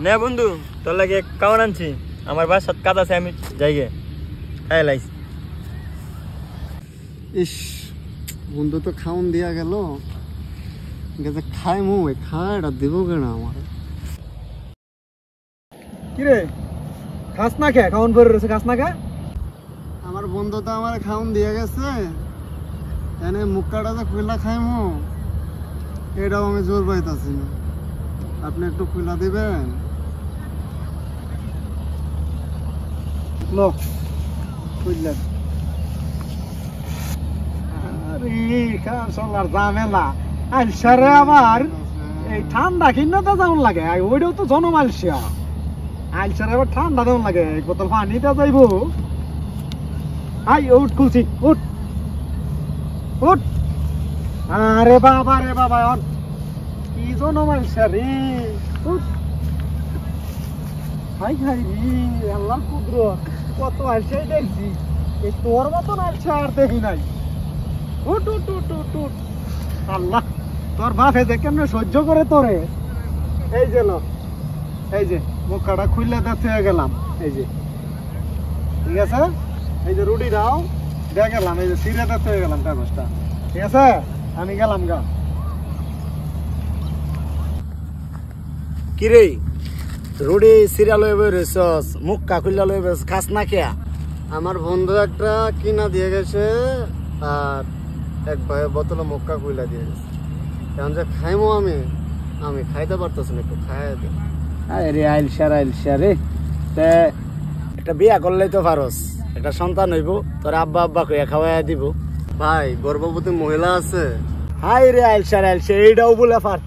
নে বন্ধু তোর লাগে কাউন আনছি আমার বাসাত কাজ আছে আমি যাইগে খাই লাইস। ইস বন্ধু তো খাউন দিয়া গেল গেছে খাই মু খাইটা দিব কেন আমার কিরে খাস না কে খাউন ভরে রয়েছে খাস না কে? আমার বন্ধু তো আমার খাউন দিয়ে গেছে এনে মুক্কাটা যে খুলা খাইমু এটাও আমি জোর পাইতাছি না। আপনি একটু খুলা দিবেন? লো বুঝলেন আরে কার সঙ্গার ঝামেলা আলসারে আবার এই ঠান্ডা কিনাতে যেমন লাগে ওইটাও তো জনম আলসিয়া আলসারে আবার ঠান্ডা যেমন লাগে এক বোতল পানিটা যাইবো। আই উঠ খুলছি উঠ উঠ। আরে বাবা রে বাবা কি জনম আলসা রে উঠ। হাই হাই রে আল্লাহ কুদরত কত আলসাই দেখছি এই তোর মতন আলসা আর দেখি নাই। উঠ উঠ উঠ উঠ উঠ। আল্লাহ তোর বাপে যে কেমনে সহ্য করে তোরে। এই যে লো এই যে মুখটা খুললে দেখতে গেলাম এই যে ঠিক আছে এই যে রুটি দাও দিয়ে গেলাম এই যে সিরে দেখতে গেলাম কাগজটা ঠিক আছে আমি গেলাম গা। কিরে রুডি সিরা লই বেরছস মুক্কা খুললা লই বেরছ খাস না কে? আমার বন্ধু একটা কিনা দিয়ে গেছে আর এক ভাই বোতলে মুক্কা খুললা দিয়ে গেছে এখন যে খাইমো আমি খাইতে পারতেছি না একটু খাই দে। আরে আইলসা রে তে একটা বিয়া করলেই তো পারস একটা সন্তান হইব তোর আব্বা আব্বা কইয়া খাওয়াইয়া দিব। ভাই গর্ভবতী মহিলা আছে। হাই রে আইলসা এইটাও বলে পার